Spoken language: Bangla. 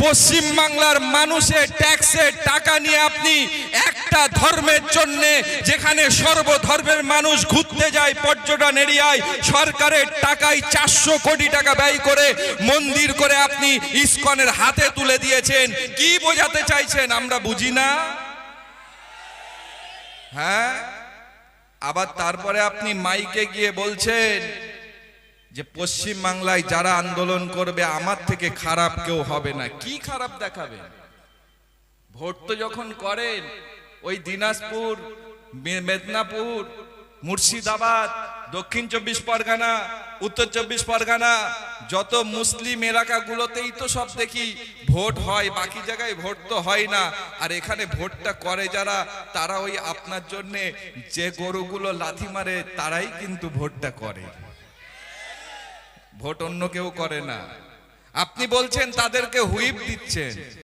পশ্চিম বাংলার মানুষের ট্যাক্সের টাকা নিয়ে আপনি একটা ধর্মের জন্য, যেখানে সর্বধর্মের মানুষ ঘুরতে যায় পর্যটন এরিয়ায়, সরকারের টাকায় 400 কোটি টাকা ব্যয় করে মন্দির করে আপনি ইসকনের হাতে তুলে দিয়েছেন। কি বোঝাতে চাইছেন আমরা বুঝি না? হ্যাঁ, আবার তারপরে আপনি মাইকে গিয়ে বলছেন যে পশ্চিম বাংলায় যারা আন্দোলন করবে আমার থেকে খারাপ কেউ হবে না। কি খারাপ দেখাবেন? ভোট তো যখন করেন ওই দিনাজপুর, মেদিনীপুর, মুর্শিদাবাদ, দক্ষিণ 24 পরগনা, উত্তর 24 পরগনা, যত মুসলিম এলাকাগুলোতেই তো সব দেখি ভোট হয়, বাকি জায়গায় ভোট তো হয় না। আর এখানে ভোটটা করে যারা, তারা ওই আপনার জন্য যে গরুগুলো লাথি মারে তারাই কিন্তু ভোটটা করে, ভোট অন্য কেউ করে না। আপনি বলছেন তাদেরকে হুইপ দিচ্ছেন।